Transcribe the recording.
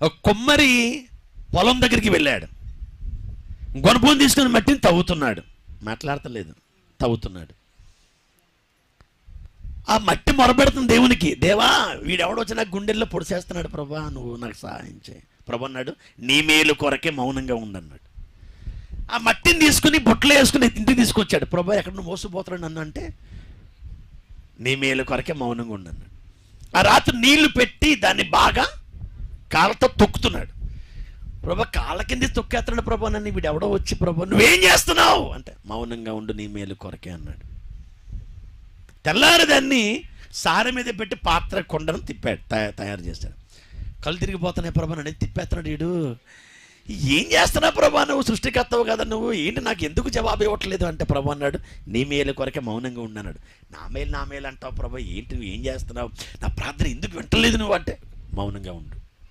ఒక కొమ్మరి పొలం దగ్గరికి వెళ్ళాడు. గొనుపుని తీసుకుని మట్టిని తవ్వుతున్నాడు. మాట్లాడతలేదు, తవ్వుతున్నాడు. ఆ మట్టి మొరబెడుతుంది దేవునికి. దేవా, వీడెవడో వచ్చి నాకు గుండెల్లో పొడిసేస్తున్నాడు, ప్రభా నువ్వు నాకు సహాయం చేయి. ప్రభు అన్నాడు, నీ మేలు కొరకే మౌనంగా ఉండన్నాడు. ఆ మట్టిని తీసుకుని బుట్టలో వేసుకుని ఇంటికి తీసుకొచ్చాడు. ప్రభా, ఎక్కడ నువ్వు మోసపోతున్నాడు నన్ను అంటే, నీ మేలు కొరకే మౌనంగా ఉండన్నాడు. ఆ రాత్రి నీళ్లు పెట్టి దాన్ని బాగా కాళ్ళతో తొక్కుతున్నాడు. ప్రభా, కాళ్ళ కింద తొక్కేస్తున్నాడు. ప్రభా, నన్ను వీడు ఎవడో వచ్చి, ప్రభా నువ్వేం చేస్తున్నావు అంటే, మౌనంగా ఉండు, నీ మేలు కొరకే అన్నాడు. తెల్లారి దాన్ని సారె మీద పెట్టి పాత్ర కొండను తిప్పాడు, తయారు చేశాడు. కళ్ళు తిరిగిపోతున్నాయి. ప్రభా, నన్ను తిప్పేస్తున్నాడు వీడు. ఏం చేస్తున్నావు ప్రభా, నువ్వు సృష్టికర్తవు కదా, నువ్వు ఏంటి నాకు ఎందుకు జవాబు ఇవ్వట్లేదు అంటే, ప్రభు అన్నాడు, నీ మేలు కొరకే మౌనంగా ఉన్నాడు. నా మేలు అంటావు ప్రభా, ఏంటి నువ్వు ఏం చేస్తున్నావు, నా ప్రార్థన ఎందుకు వింటలేదు నువ్వు అంటే, మౌనంగా ఉండు.